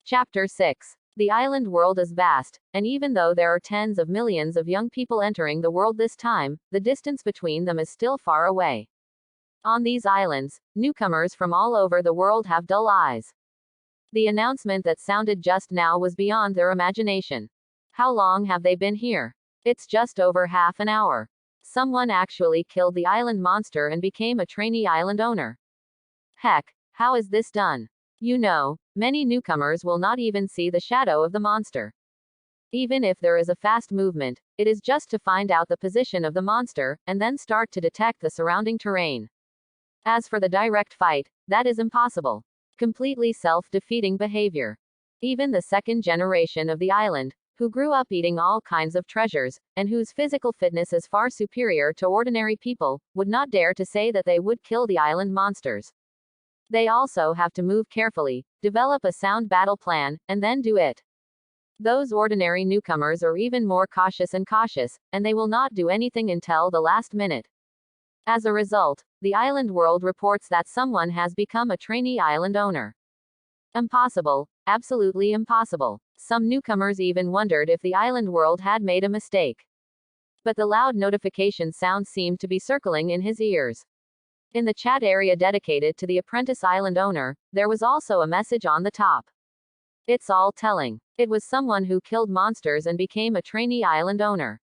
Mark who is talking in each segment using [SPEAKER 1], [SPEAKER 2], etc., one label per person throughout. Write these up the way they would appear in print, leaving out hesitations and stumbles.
[SPEAKER 1] Chapter 6. The island world is vast, and even though there are tens of millions of young people entering the world this time, the distance between them is still far away. On these islands, newcomers from all over the world have dull eyes. The announcement that sounded just now was beyond their imagination. How long have they been here? It's just over half an hour. Someone actually killed the island monster and became a trainee island owner. Heck, how is this done? You know, many newcomers will not even see the shadow of the monster. Even if there is a fast movement, it is just to find out the position of the monster, and then start to detect the surrounding terrain. As for the direct fight, that is impossible. Completely self-defeating behavior. Even the second generation of the island, who grew up eating all kinds of treasures, and whose physical fitness is far superior to ordinary people, would not dare to say that they would kill the island monsters. They also have to move carefully, develop a sound battle plan, and then do it. Those ordinary newcomers are even more cautious, and they will not do anything until the last minute. As a result, the island world reports that someone has become a trainee island owner. Impossible, absolutely impossible. Some newcomers even wondered if the island world had made a mistake. But the loud notification sound seemed to be circling in his ears. In the chat area dedicated to the apprentice island owner, there was also a message on the top. It's all telling. It was someone who killed monsters and became a trainee island owner.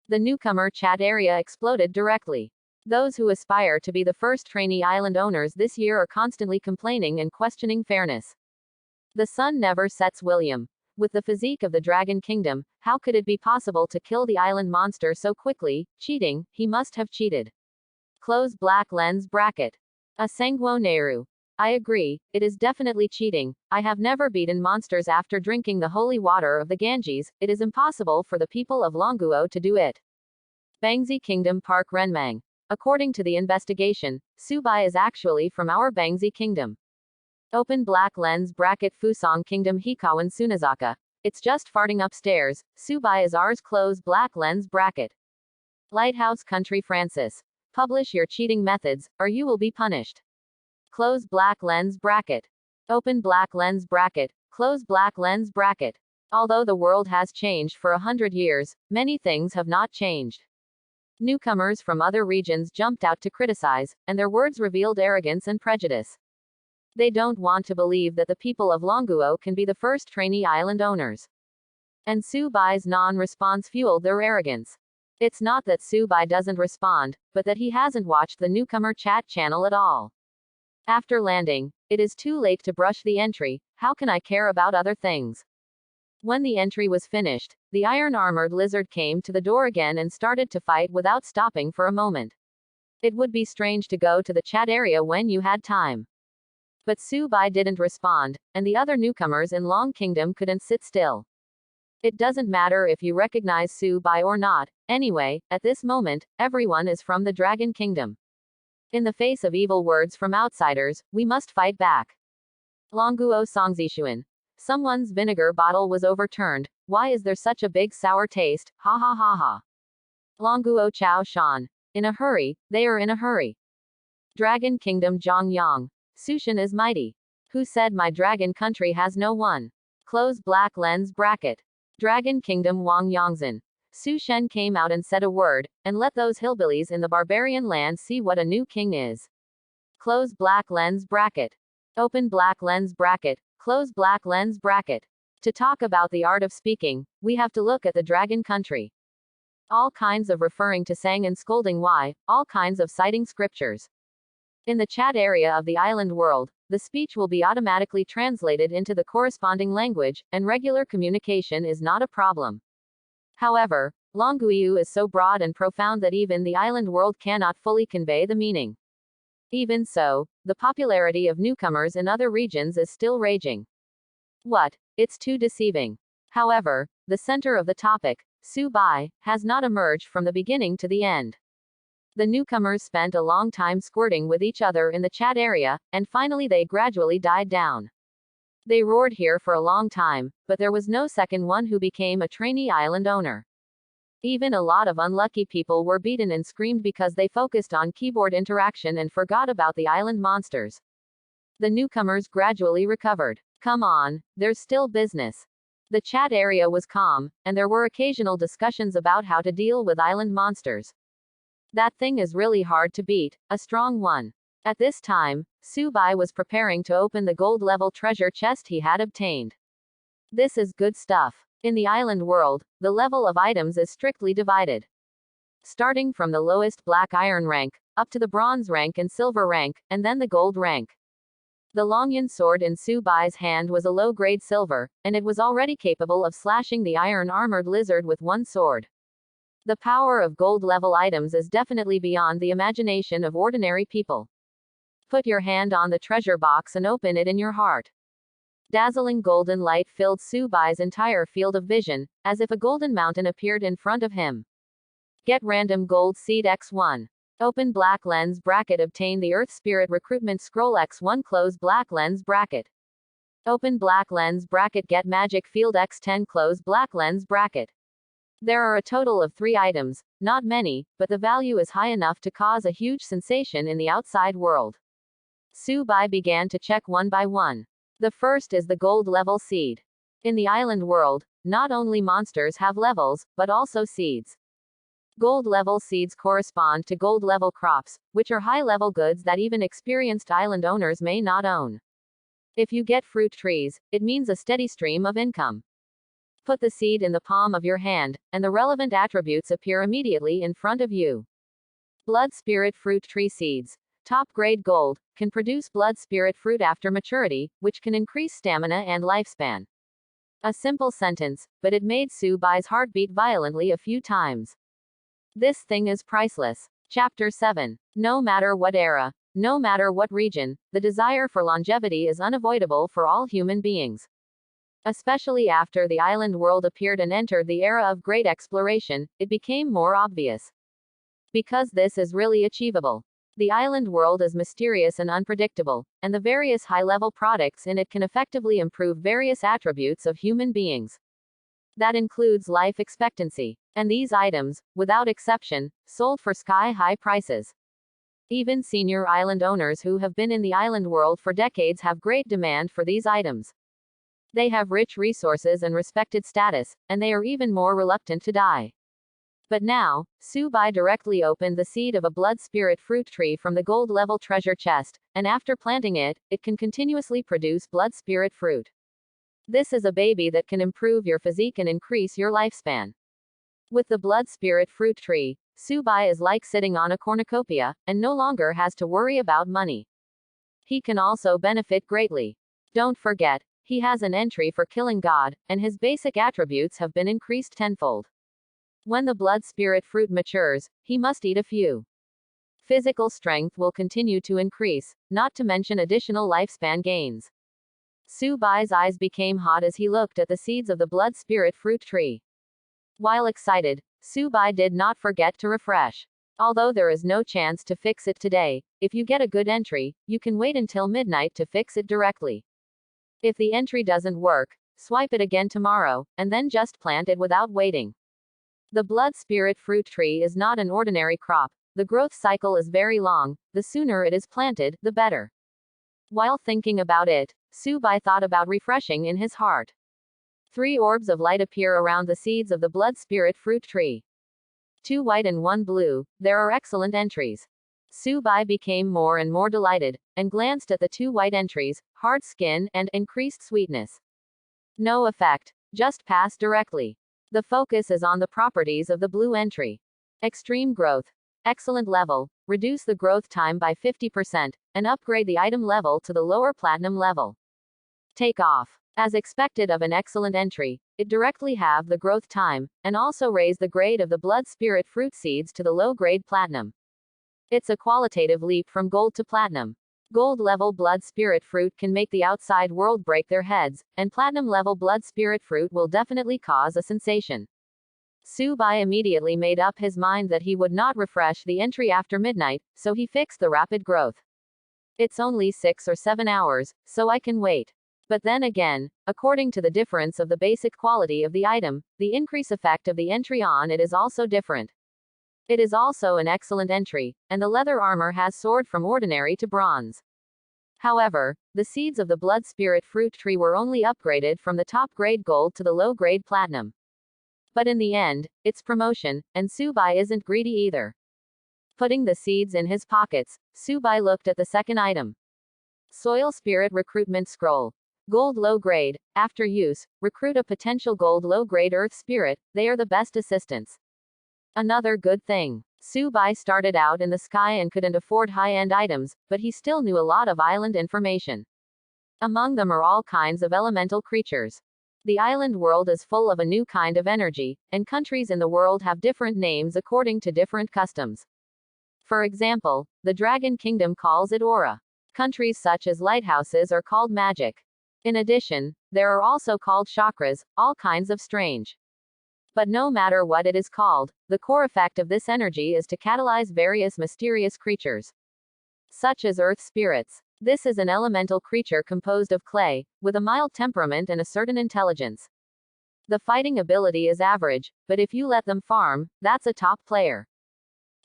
[SPEAKER 1] The newcomer chat area exploded directly. Those who aspire to be the first trainee island owners this year are constantly complaining and questioning fairness. The sun never sets, William. With the physique of the Dragon Kingdom, how could it be possible to kill the island monster so quickly? Cheating, he must have cheated. Close black lens bracket. A Sangwo Nehru. I agree, it is definitely cheating. I have never beaten monsters after drinking the holy water of the Ganges. It is impossible for the people of Longuo to do it. Bangzi Kingdom Park Renmang. According to the investigation, Subai is actually from our Bangzi Kingdom. Open black lens bracket Fusong Kingdom Hikawan Sunazaka. It's just farting upstairs. Subai is ours. Close black lens bracket. Lighthouse Country Francis. Publish your cheating methods, or you will be punished. Close black lens bracket. Open black lens bracket. Close black lens bracket. Although the world has changed for 100 years, many things have not changed. Newcomers from other regions jumped out to criticize, and their words revealed arrogance and prejudice. They don't want to believe that the people of Longuo can be the first trainee island owners. And Subai's non-response fueled their arrogance. It's not that Subai doesn't respond, but that he hasn't watched the newcomer chat channel at all. After landing, it is too late to brush the entry. How can I care about other things? When the entry was finished, the iron-armored lizard came to the door again and started to fight without stopping for a moment. It would be strange to go to the chat area when you had time. But Subai didn't respond, and the other newcomers in Long Kingdom couldn't sit still. It doesn't matter if you recognize Subai or not. Anyway, at this moment, everyone is from the Dragon Kingdom. In the face of evil words from outsiders, we must fight back. Longuo Songzishuan. Someone's vinegar bottle was overturned. Why is there such a big sour taste? Ha ha ha ha. Longuo Chao Shan. In a hurry, they are in a hurry. Dragon Kingdom Zhongyang. Sushan is mighty. Who said my dragon country has no one? Close black lens bracket. Dragon Kingdom Wang Yongzhen. Su Shen came out and said a word, and let those hillbillies in the barbarian land see what a new king is. Close black lens bracket. Open black lens bracket. Close black lens bracket. To talk about the art of speaking, we have to look at the dragon country. All kinds of referring to sang and scolding why, all kinds of citing scriptures. In the chat area of the island world, the speech will be automatically translated into the corresponding language, and regular communication is not a problem. However, Longuiu is so broad and profound that even the island world cannot fully convey the meaning. Even so, the popularity of newcomers in other regions is still raging. What? It's too deceiving. However, the center of the topic, Subai, has not emerged from the beginning to the end. The newcomers spent a long time squirting with each other in the chat area, and finally they gradually died down. They roared here for a long time, but there was no second one who became a trainee island owner. Even a lot of unlucky people were beaten and screamed because they focused on keyboard interaction and forgot about the island monsters. The newcomers gradually recovered. Come on, there's still business. The chat area was calm, and there were occasional discussions about how to deal with island monsters. That thing is really hard to beat, a strong one. At this time, Subai was preparing to open the gold-level treasure chest he had obtained. This is good stuff. In the island world, the level of items is strictly divided. Starting from the lowest black iron rank, up to the bronze rank and silver rank, and then the gold rank. The Longyan sword in Subai's hand was a low-grade silver, and it was already capable of slashing the iron-armored lizard with one sword. The power of gold-level items is definitely beyond the imagination of ordinary people. Put your hand on the treasure box and open it in your heart. Dazzling golden light filled Subai's entire field of vision, as if a golden mountain appeared in front of him. Get random gold seed X1. Open black lens bracket. Obtain the Earth Spirit Recruitment Scroll X1. Close black lens bracket. Open black lens bracket. Get Magic Field X10. Close black lens bracket. There are a total of 3 items, not many, but the value is high enough to cause a huge sensation in the outside world. Subai began to check one by one. The first is the gold level seed. In the island world, not only monsters have levels, but also seeds. Gold level seeds correspond to gold level crops, which are high level goods that even experienced island owners may not own. If you get fruit trees, it means a steady stream of income. Put the seed in the palm of your hand, and the relevant attributes appear immediately in front of you. Blood Spirit Fruit Tree Seeds. Top grade gold, can produce blood spirit fruit after maturity, which can increase stamina and lifespan. A simple sentence, but it made Subai's heart beat violently a few times. This thing is priceless. Chapter 7. No matter what era, no matter what region, the desire for longevity is unavoidable for all human beings. Especially after the island world appeared and entered the era of great exploration, it became more obvious. Because this is really achievable. The island world is mysterious and unpredictable, and the various high-level products in it can effectively improve various attributes of human beings. That includes life expectancy. And these items, without exception, sold for sky-high prices. Even senior island owners who have been in the island world for decades have great demand for these items. They have rich resources and respected status, and they are even more reluctant to die. But now, Subai directly opened the seed of a blood spirit fruit tree from the gold level treasure chest, and after planting it, it can continuously produce blood spirit fruit. This is a baby that can improve your physique and increase your lifespan. With the blood spirit fruit tree, Subai is like sitting on a cornucopia, and no longer has to worry about money. He can also benefit greatly. Don't forget, he has an entry for killing God, and his basic attributes have been increased tenfold. When the blood spirit fruit matures, he must eat a few. Physical strength will continue to increase, not to mention additional lifespan gains. Subai's eyes became hot as he looked at the seeds of the blood spirit fruit tree. While excited, Subai did not forget to refresh. Although there is no chance to fix it today, if you get a good entry, you can wait until midnight to fix it directly. If the entry doesn't work, swipe it again tomorrow, and then just plant it without waiting. The blood spirit fruit tree is not an ordinary crop. The growth cycle is very long. The sooner it is planted, the better. While thinking about it, Subai thought about refreshing in his heart. 3 orbs of light appear around the seeds of the blood spirit fruit tree. 2 white and 1 blue. There are excellent entries. Subai became more and more delighted, and glanced at the 2 white entries, hard skin, and increased sweetness. No effect. Just pass directly. The focus is on the properties of the blue entry. Extreme growth. Excellent level. Reduce the growth time by 50%, and upgrade the item level to the lower platinum level. Take off. As expected of an excellent entry, it directly halve the growth time, and also raise the grade of the blood spirit fruit seeds to the low grade platinum. It's a qualitative leap from gold to platinum. Gold level blood spirit fruit can make the outside world break their heads, and platinum level blood spirit fruit will definitely cause a sensation. Subai immediately made up his mind that he would not refresh the entry after midnight, so he fixed the rapid growth. It's only 6 or 7 hours, so I can wait. But then again, according to the difference of the basic quality of the item, the increase effect of the entry on it is also different. It is also an excellent entry, and the leather armor has soared from ordinary to bronze. However, the seeds of the blood spirit fruit tree were only upgraded from the top grade gold to the low grade platinum. But in the end, it's promotion, and Subai isn't greedy either. Putting the seeds in his pockets, Subai looked at the second item. Soil Spirit Recruitment Scroll. Gold low grade. After use, recruit a potential gold low grade earth spirit, they are the best assistants. Another good thing. Subai started out in the sky and couldn't afford high-end items, but he still knew a lot of island information. Among them are all kinds of elemental creatures. The island world is full of a new kind of energy, and countries in the world have different names according to different customs. For example, the Dragon Kingdom calls it aura. Countries such as lighthouses are called magic. In addition, there are also called chakras, all kinds of strange. But no matter what it is called, the core effect of this energy is to catalyze various mysterious creatures, such as earth spirits. This is an elemental creature composed of clay, with a mild temperament and a certain intelligence. The fighting ability is average, but if you let them farm, that's a top player.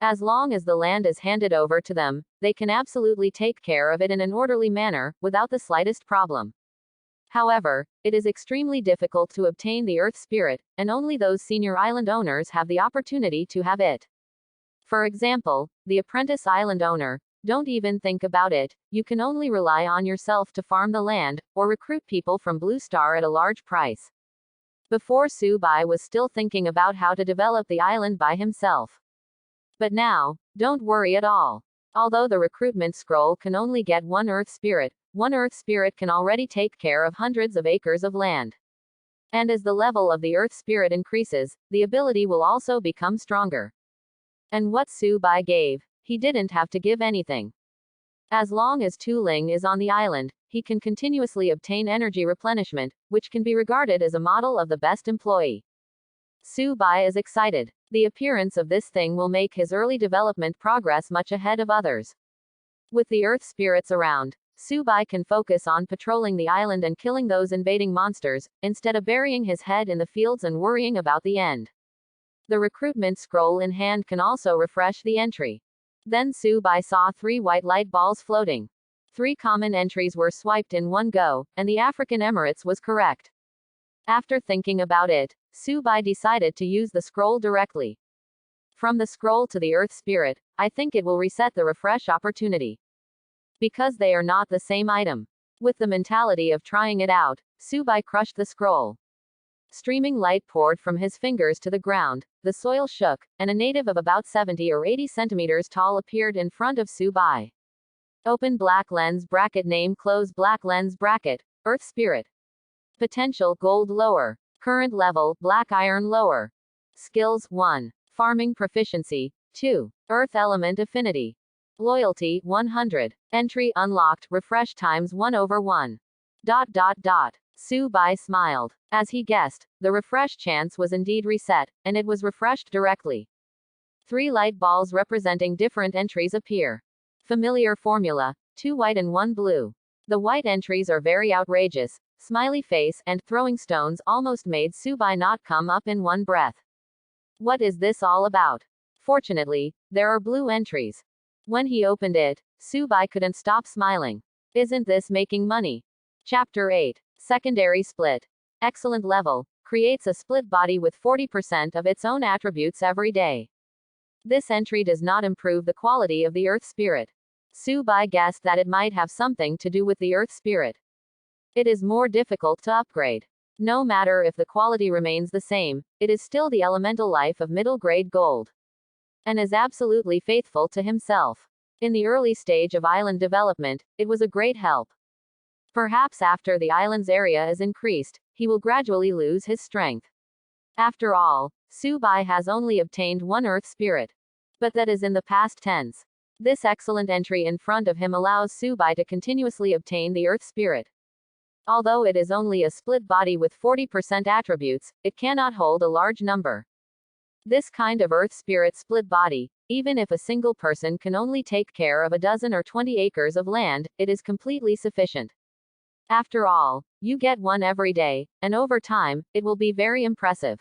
[SPEAKER 1] As long as the land is handed over to them, they can absolutely take care of it in an orderly manner, without the slightest problem. However, it is extremely difficult to obtain the earth spirit, and only those senior island owners have the opportunity to have it. For example, the apprentice island owner, don't even think about it, you can only rely on yourself to farm the land, or recruit people from Blue Star at a large price. Before Subai was still thinking about how to develop the island by himself. But now, don't worry at all. Although the recruitment scroll can only get one earth spirit can already take care of hundreds of acres of land. And as the level of the earth spirit increases, the ability will also become stronger. And what Subai gave, he didn't have to give anything. As long as Tu Ling is on the island, he can continuously obtain energy replenishment, which can be regarded as a model of the best employee. Subai is excited. The appearance of this thing will make his early development progress much ahead of others. With the earth spirits around, Subai can focus on patrolling the island and killing those invading monsters, instead of burying his head in the fields and worrying about the end. The recruitment scroll in hand can also refresh the entry. Then Subai saw 3 white light balls floating. 3 common entries were swiped in one go, and the African Emirates was correct. After thinking about it, Subai decided to use the scroll directly. From the scroll to the earth spirit, I think it will reset the refresh opportunity. Because they are not the same item. With the mentality of trying it out, Subai crushed the scroll. Streaming light poured from his fingers to the ground, the soil shook, and a native of about 70 or 80 centimeters tall appeared in front of Subai. Open black lens bracket name close black lens bracket, earth spirit. Potential gold lower. Current level black iron lower. Skills 1. Farming proficiency 2. Earth element affinity. Loyalty 100. Entry unlocked refresh times 1/1. Subai smiled. As he guessed, the refresh chance was indeed reset, and it was refreshed directly. 3 light balls representing different entries appear. Familiar formula, 2 white and 1 blue. The white entries are very outrageous, smiley face, and throwing stones almost made Subai not come up in one breath. What is this all about? Fortunately, there are blue entries. When he opened it, Subai couldn't stop smiling. Isn't this making money? Chapter 8. Secondary Split. Excellent level. Creates a split body with 40% of its own attributes every day. This entry does not improve the quality of the earth spirit. Subai guessed that it might have something to do with the earth spirit. It is more difficult to upgrade. No matter if the quality remains the same, it is still the elemental life of middle grade gold. And is absolutely faithful to himself. In the early stage of island development, it was a great help. Perhaps after the island's area is increased, he will gradually lose his strength. After all, Subai has only obtained 1 earth spirit. But that is in the past tense. This excellent entry in front of him allows Subai to continuously obtain the earth spirit. Although it is only a split body with 40% attributes, it cannot hold a large number. This kind of earth spirit split body, even if a single person can only take care of a dozen or 20 acres of land, it is completely sufficient. After all, you get one every day, and over time, it will be very impressive.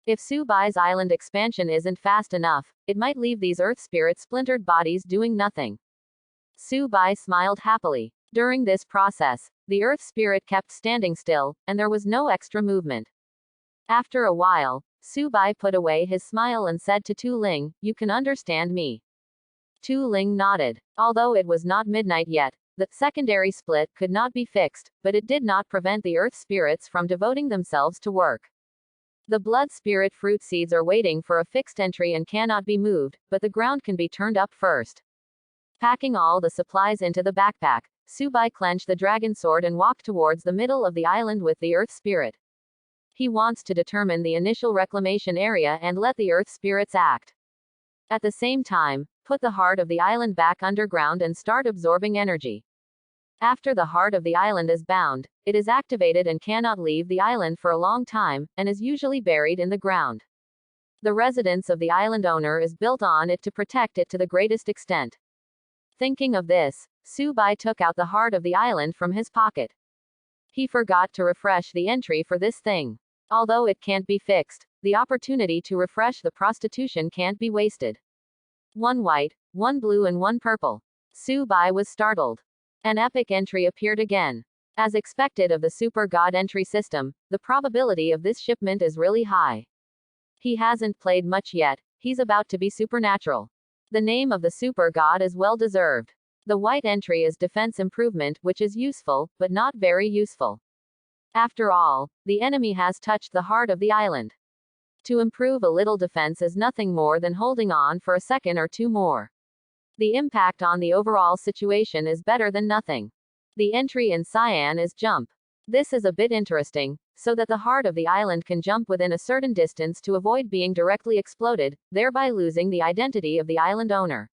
[SPEAKER 1] If Subai's island expansion isn't fast enough, it might leave these earth spirit splintered bodies doing nothing. Subai smiled happily. During this process, the earth spirit kept standing still, and there was no extra movement. After a while, Su Bai put away his smile and said to Tu Ling, "You can understand me." Tu Ling nodded. Although it was not midnight yet, the secondary split could not be fixed, but it did not prevent the earth spirits from devoting themselves to work. The blood spirit fruit seeds are waiting for a fixed entry and cannot be moved, but the ground can be turned up first. Packing all the supplies into the backpack, Su Bai clenched the dragon sword and walked towards the middle of the island with the earth spirit. He wants to determine the initial reclamation area and let the earth spirits act. At the same time, put the heart of the island back underground and start absorbing energy. After the heart of the island is bound, it is activated and cannot leave the island for a long time, and is usually buried in the ground. The residence of the island owner is built on it to protect it to the greatest extent. Thinking of this, Su Bai took out the heart of the island from his pocket. He forgot to refresh the entry for this thing. Although it can't be fixed, the opportunity to refresh the prostitution can't be wasted. One white, one blue and one purple. Su Bai was startled. An epic entry appeared again. As expected of the Super God entry system, the probability of this shipment is really high. He hasn't played much yet, he's about to be supernatural. The name of the Super God is well deserved. The white entry is defense improvement, which is useful, but not very useful. After all, the enemy has touched the heart of the island. To improve a little defense is nothing more than holding on for a second or two more. The impact on the overall situation is better than nothing. The entry in cyan is jump. This is a bit interesting, so that the heart of the island can jump within a certain distance to avoid being directly exploded, thereby losing the identity of the island owner.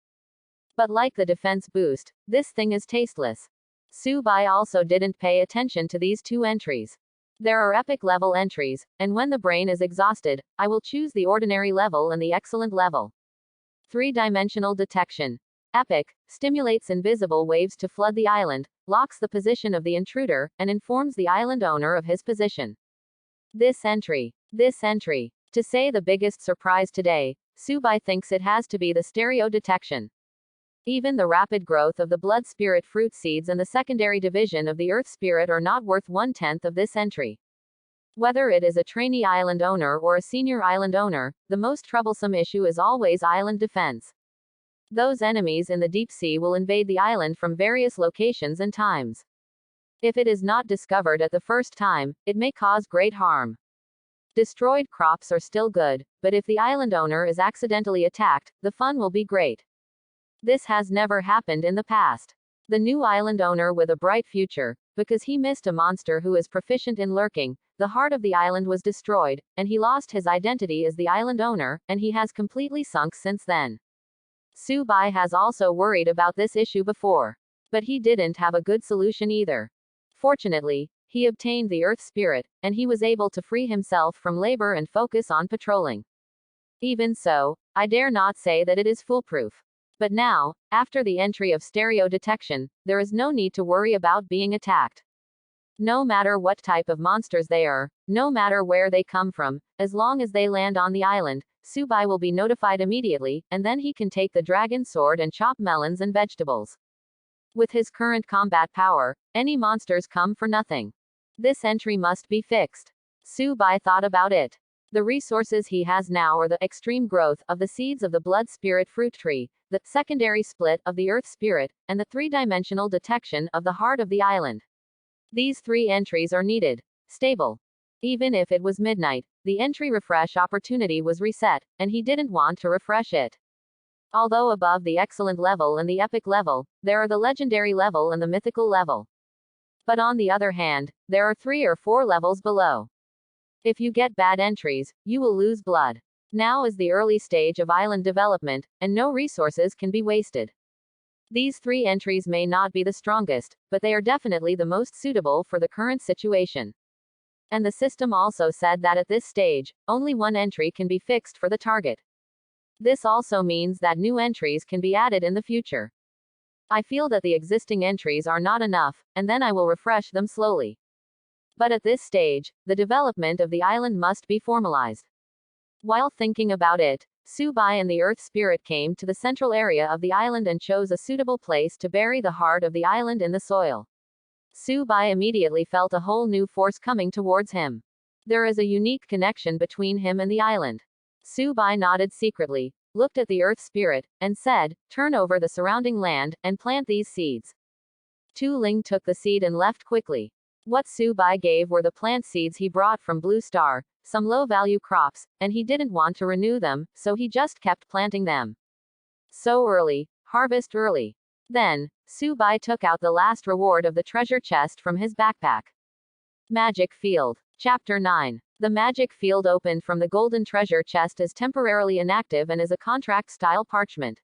[SPEAKER 1] But like the defense boost, this thing is tasteless. Su Bai also didn't pay attention to these two entries. There are epic level entries, and when the brain is exhausted, I will choose the ordinary level and the excellent level. 3-dimensional detection. Epic, stimulates invisible waves to flood the island, locks the position of the intruder, and informs the island owner of his position. This entry. To say the biggest surprise today, Su Bai thinks it has to be the stereo detection. Even the rapid growth of the blood spirit fruit seeds and the secondary division of the earth spirit are not worth 1/10 of this entry. Whether it is a trainee island owner or a senior island owner, the most troublesome issue is always island defense. Those enemies in the deep sea will invade the island from various locations and times. If it is not discovered at the first time, it may cause great harm. Destroyed crops are still good, but if the island owner is accidentally attacked, the fun will be great. This has never happened in the past. The new island owner with a bright future, because he missed a monster who is proficient in lurking, the heart of the island was destroyed, and he lost his identity as the island owner, and he has completely sunk since then. Su Bai has also worried about this issue before. But he didn't have a good solution either. Fortunately, he obtained the earth spirit, and he was able to free himself from labor and focus on patrolling. Even so, I dare not say that it is foolproof. But now, after the entry of stereo detection, there is no need to worry about being attacked. No matter what type of monsters they are, no matter where they come from, as long as they land on the island, Su Bai will be notified immediately, and then he can take the dragon sword and chop melons and vegetables. With his current combat power, any monsters come for nothing. This entry must be fixed. Su Bai thought about it. The resources he has now are the extreme growth of the seeds of the blood spirit fruit tree, the secondary split of the earth spirit, and the 3-dimensional detection of the heart of the island. These 3 entries are needed. Stable. Even if it was midnight, the entry refresh opportunity was reset, and he didn't want to refresh it. Although above the excellent level and the epic level, there are the legendary level and the mythical level. But on the other hand, there are 3 or 4 levels below. If you get bad entries, you will lose blood. Now is the early stage of island development, and no resources can be wasted. These 3 entries may not be the strongest, but they are definitely the most suitable for the current situation. And the system also said that at this stage, only 1 entry can be fixed for the target. This also means that new entries can be added in the future. I feel that the existing entries are not enough, and then I will refresh them slowly. But at this stage, the development of the island must be formalized. While thinking about it, Su Bai and the earth spirit came to the central area of the island and chose a suitable place to bury the heart of the island in the soil. Bai immediately felt a whole new force coming towards him. There is a unique connection between him and the island. Bai nodded secretly, looked at the earth spirit, and said, "Turn over the surrounding land, and plant these seeds." Tu Ling took the seed and left quickly. What Bai gave were the plant seeds he brought from Blue Star, some low-value crops, and he didn't want to renew them, so he just kept planting them. Sow early, harvest early. Then, Bai took out the last reward of the treasure chest from his backpack. Magic Field. Chapter 9. The magic field opened from the golden treasure chest is temporarily inactive and is a contract-style parchment.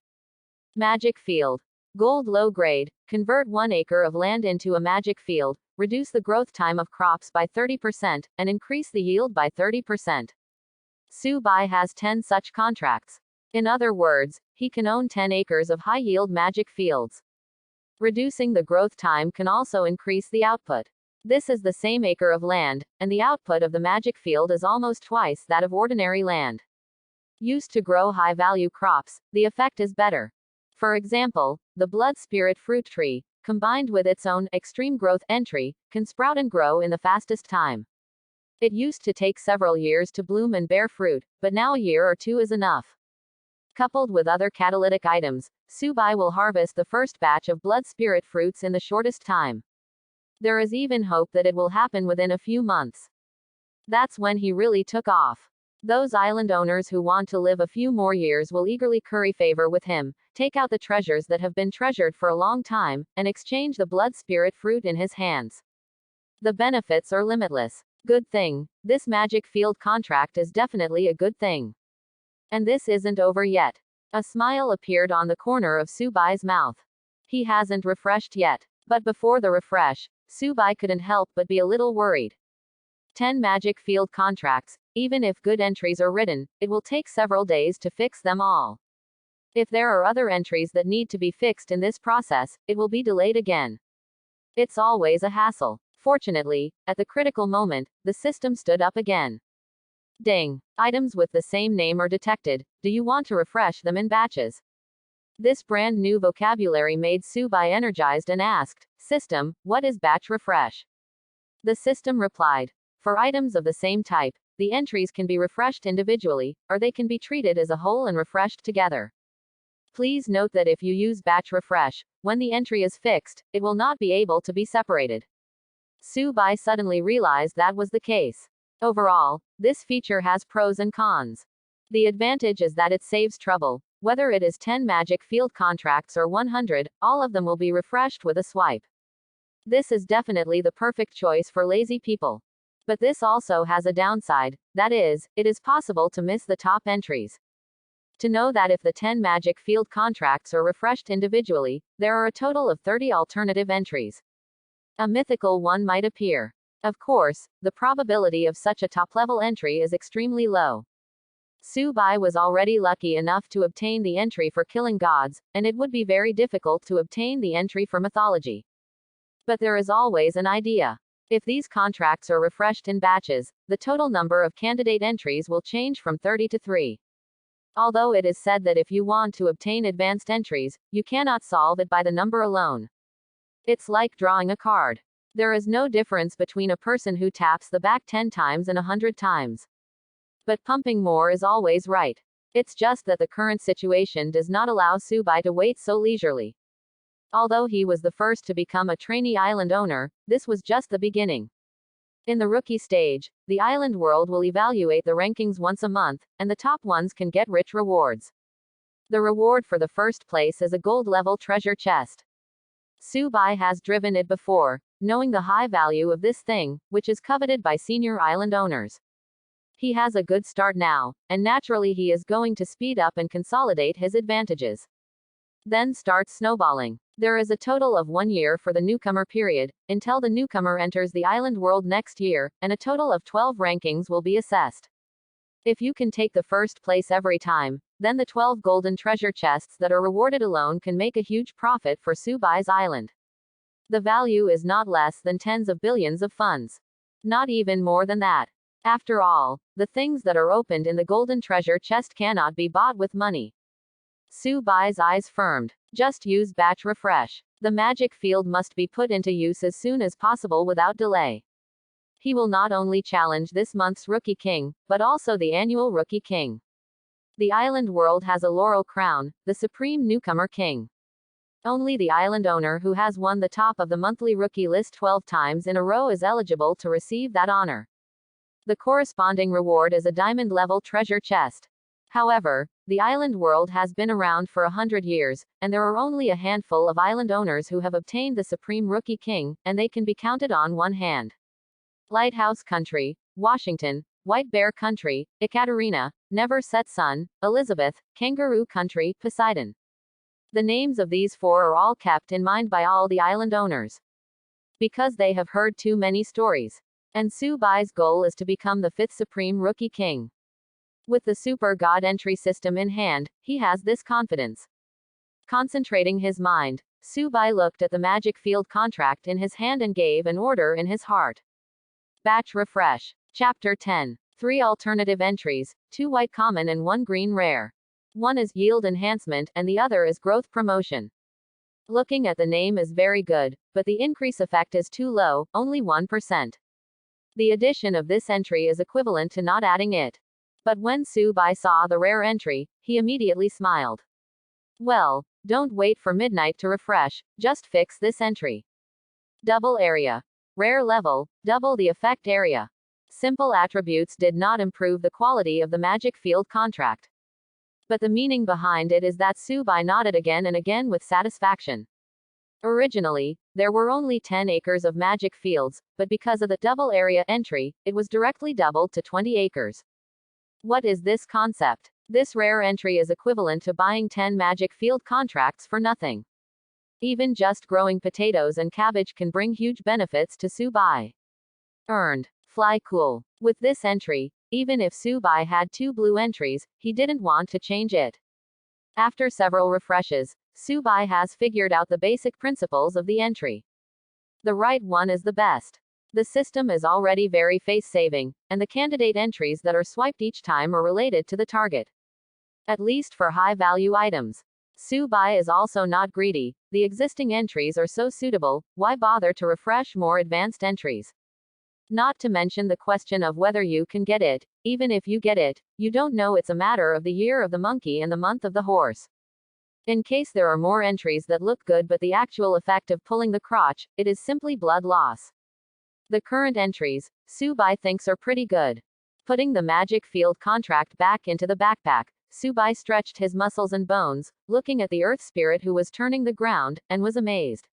[SPEAKER 1] Magic Field. Gold low grade. Convert 1 acre of land into a magic field, reduce the growth time of crops by 30%, and increase the yield by 30%. Bai has 10 such contracts. In other words, he can own 10 acres of high-yield magic fields. Reducing the growth time can also increase the output. This is the same acre of land, and the output of the magic field is almost twice that of ordinary land. Used to grow high-value crops, the effect is better. For example, the blood spirit fruit tree, combined with its own extreme growth entry, can sprout and grow in the fastest time. It used to take several years to bloom and bear fruit, but now a year or 2 is enough. Coupled with other catalytic items, Bai will harvest the first batch of blood spirit fruits in the shortest time. There is even hope that it will happen within a few months. That's when he really took off. Those island owners who want to live a few more years will eagerly curry favor with him, take out the treasures that have been treasured for a long time, and exchange the blood spirit fruit in his hands. The benefits are limitless. Good thing. This magic field contract is definitely a good thing. And this isn't over yet. A smile appeared on the corner of Bai's mouth. He hasn't refreshed yet. But before the refresh, Bai couldn't help but be a little worried. 10 magic field contracts, even if good entries are written, it will take several days to fix them all. If there are other entries that need to be fixed in this process, it will be delayed again. It's always a hassle. Fortunately, at the critical moment, the system stood up again. Ding. Items with the same name are detected. Do you want to refresh them in batches? This brand new vocabulary made Bai energized and asked, "System, what is batch refresh?" The system replied, "For items of the same type, the entries can be refreshed individually, or they can be treated as a whole and refreshed together. Please note that if you use batch refresh, when the entry is fixed, it will not be able to be separated." Bai suddenly realized that was the case. Overall, this feature has pros and cons. The advantage is that it saves trouble. Whether it is 10 magic field contracts or 100, all of them will be refreshed with a swipe. This is definitely the perfect choice for lazy people. But this also has a downside, that is, it is possible to miss the top entries. To know that if the 10 magic field contracts are refreshed individually, there are a total of 30 alternative entries. A mythical one might appear. Of course, the probability of such a top-level entry is extremely low. Bai was already lucky enough to obtain the entry for killing gods, and it would be very difficult to obtain the entry for mythology. But there is always an idea. If these contracts are refreshed in batches, the total number of candidate entries will change from 30 to 3. Although it is said that if you want to obtain advanced entries, you cannot solve it by the number alone. It's like drawing a card. There is no difference between a person who taps the back 10 times and 100 times. But pumping more is always right. It's just that the current situation does not allow Bai to wait so leisurely. Although he was the first to become a trainee island owner, this was just the beginning. In the rookie stage, the island world will evaluate the rankings once a month, and the top ones can get rich rewards. The reward for the first place is a gold-level treasure chest. Bai has driven it before, knowing the high value of this thing, which is coveted by senior island owners. He has a good start now, and naturally he is going to speed up and consolidate his advantages. Then starts snowballing. There is a total of 1 year for the newcomer period, until the newcomer enters the island world next year, and a total of 12 rankings will be assessed. If you can take the first place every time, then the 12 golden treasure chests that are rewarded alone can make a huge profit for Bai's island. The value is not less than tens of billions of funds. Not even more than that. After all, the things that are opened in the golden treasure chest cannot be bought with money. Bai's eyes firmed. Just use batch refresh. The magic field must be put into use as soon as possible without delay. He will not only challenge this month's Rookie King, but also the annual Rookie King. The island world has a laurel crown, the supreme newcomer king. Only the island owner who has won the top of the monthly rookie list 12 times in a row is eligible to receive that honor. The corresponding reward is a diamond-level treasure chest. However, the island world has been around for 100 years, and there are only a handful of island owners who have obtained the Supreme Rookie King, and they can be counted on one hand. Lighthouse Country, Washington, White Bear Country, Ekaterina, Never Set Sun, Elizabeth, Kangaroo Country, Poseidon. The names of these 4 are all kept in mind by all the island owners, because they have heard too many stories. And Su-bai's goal is to become the 5th Supreme Rookie King. With the Super God entry system in hand, he has this confidence. Concentrating his mind, Su-bai looked at the magic field contract in his hand and gave an order in his heart. Batch refresh. Chapter 10. 3 alternative entries, 2 white common and 1 green rare. One is yield enhancement and the other is growth promotion. Looking at the name is very good, but the increase effect is too low, only 1%. The addition of this entry is equivalent to not adding it. But when Su-bai saw the rare entry, he immediately smiled. Well, don't wait for midnight to refresh, just fix this entry. Double area. Rare level, double the effect area. Simple attributes did not improve the quality of the magic field contract. But the meaning behind it is that Su-bai nodded again and again with satisfaction. Originally, there were only 10 acres of magic fields, but because of the double area entry, it was directly doubled to 20 acres. What is this concept? This rare entry is equivalent to buying 10 magic field contracts for nothing. Even just growing potatoes and cabbage can bring huge benefits to Su-bai. Earned. Fly cool. With this entry, even if Su-bai had 2 blue entries, he didn't want to change it. After several refreshes, Su-bai has figured out the basic principles of the entry. The right one is the best. The system is already very face-saving, and the candidate entries that are swiped each time are related to the target. At least for high-value items. Su-bai is also not greedy. The existing entries are so suitable, why bother to refresh more advanced entries? Not to mention the question of whether you can get it. Even if you get it, you don't know it's a matter of the year of the monkey and the month of the horse. In case there are more entries that look good but the actual effect of pulling the crotch, it is simply blood loss. The current entries, Su-bai thinks are pretty good. Putting the magic field contract back into the backpack, Su-bai stretched his muscles and bones, looking at the earth spirit who was turning the ground, and was amazed.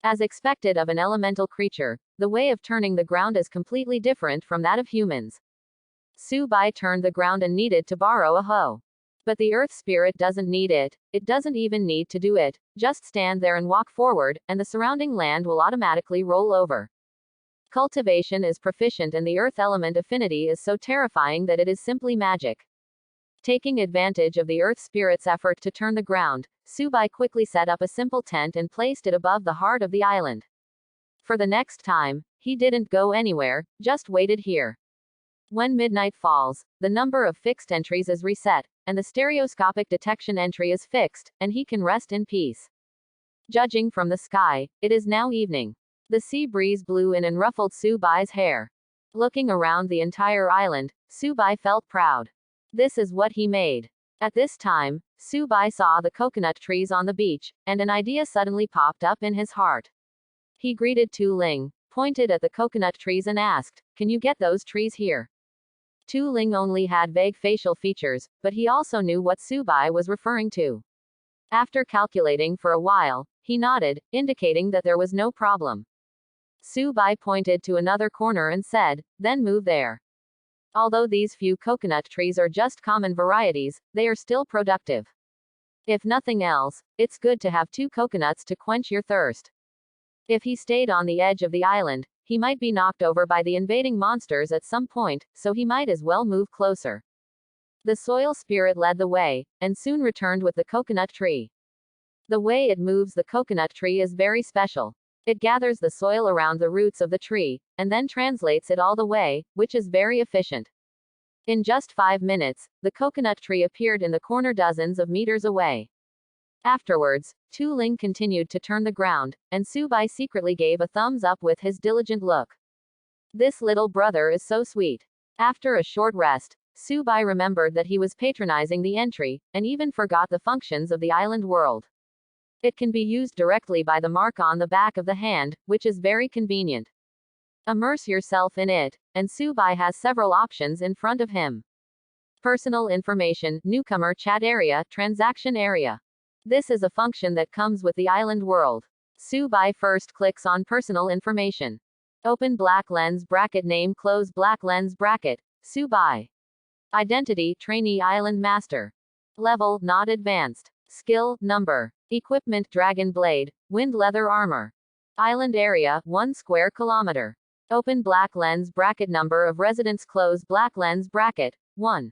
[SPEAKER 1] As expected of an elemental creature, the way of turning the ground is completely different from that of humans. Su-bai turned the ground and needed to borrow a hoe. But the earth spirit doesn't need it, it doesn't even need to do it, just stand there and walk forward, and the surrounding land will automatically roll over. Cultivation is proficient and the earth element affinity is so terrifying that it is simply magic. Taking advantage of the earth spirit's effort to turn the ground, Su-bai quickly set up a simple tent and placed it above the heart of the island. For the next time, he didn't go anywhere, just waited here. When midnight falls, the number of fixed entries is reset, and the stereoscopic detection entry is fixed, and he can rest in peace. Judging from the sky, it is now evening. The sea breeze blew in and ruffled Su-bai's hair. Looking around the entire island, Su-bai felt proud. This is what he made. At this time, Su-bai saw the coconut trees on the beach, and an idea suddenly popped up in his heart. He greeted Tu Ling, pointed at the coconut trees and asked, "Can you get those trees here?" Tu Ling only had vague facial features, but he also knew what Su-bai was referring to. After calculating for a while, he nodded, indicating that there was no problem. Su-bai pointed to another corner and said, "Then move there." Although these few coconut trees are just common varieties, they are still productive. If nothing else, it's good to have 2 coconuts to quench your thirst. If he stayed on the edge of the island, he might be knocked over by the invading monsters at some point, so he might as well move closer. The soil spirit led the way, and soon returned with the coconut tree. The way it moves the coconut tree is very special. It gathers the soil around the roots of the tree, and then translates it all the way, which is very efficient. In just 5 minutes, the coconut tree appeared in the corner dozens of meters away. Afterwards, Tu Ling continued to turn the ground, and Su Bai secretly gave a thumbs up with his diligent look. This little brother is so sweet. After a short rest, Su Bai remembered that he was patronizing the entry, and even forgot the functions of the island world. It can be used directly by the mark on the back of the hand, which is very convenient. Immerse yourself in it, and Su Bai has several options in front of him. Personal information, newcomer chat area, transaction area. This is a function that comes with the island world. Su Bai first clicks on personal information. Open black lens bracket, name close black lens bracket, Su Bai. Identity, trainee island master. Level, not advanced. Skill, number. Equipment, dragon blade, wind leather armor. Island area, 1 square kilometer. Open black lens bracket, number of residents close black lens bracket, 1.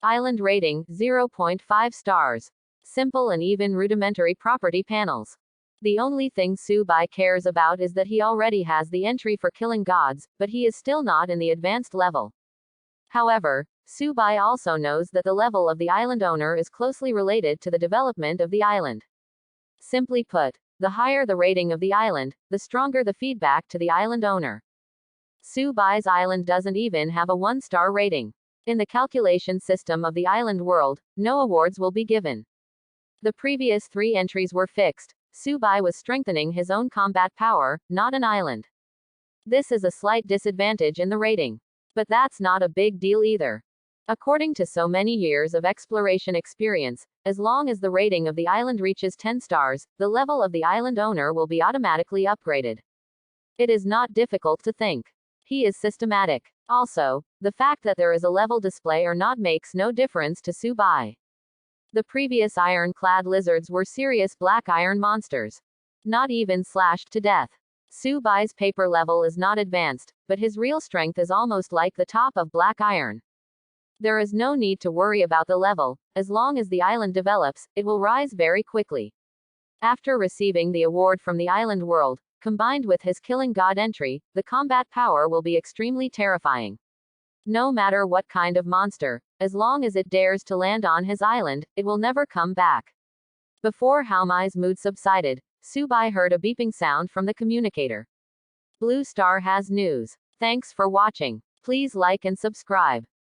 [SPEAKER 1] Island rating, 0.5 stars. Simple and even rudimentary property panels. The only thing Su Bai cares about is that he already has the entry for killing gods, but he is still not in the advanced level. However, Su Bai also knows that the level of the island owner is closely related to the development of the island. Simply put, the higher the rating of the island, the stronger the feedback to the island owner. Su Bai's island doesn't even have a 1-star rating. In the calculation system of the island world, no awards will be given. The previous 3 entries were fixed. Su Bai was strengthening his own combat power, not an island. This is a slight disadvantage in the rating. But that's not a big deal either. According to so many years of exploration experience, as long as the rating of the island reaches 10 stars, the level of the island owner will be automatically upgraded. It is not difficult to think. He is systematic. Also, the fact that there is a level display or not makes no difference to Su Bai. The previous iron-clad lizards were serious black iron monsters. Not even slashed to death. Su Bai's paper level is not advanced, but his real strength is almost like the top of black iron. There is no need to worry about the level. As long as the island develops, it will rise very quickly. After receiving the award from the island world, combined with his killing god entry, the combat power will be extremely terrifying. No matter what kind of monster, as long as it dares to land on his island, it will never come back. Before Haomai's mood subsided, Su Bai heard a beeping sound from the communicator. Blue Star has news. Thanks for watching. Please like and subscribe.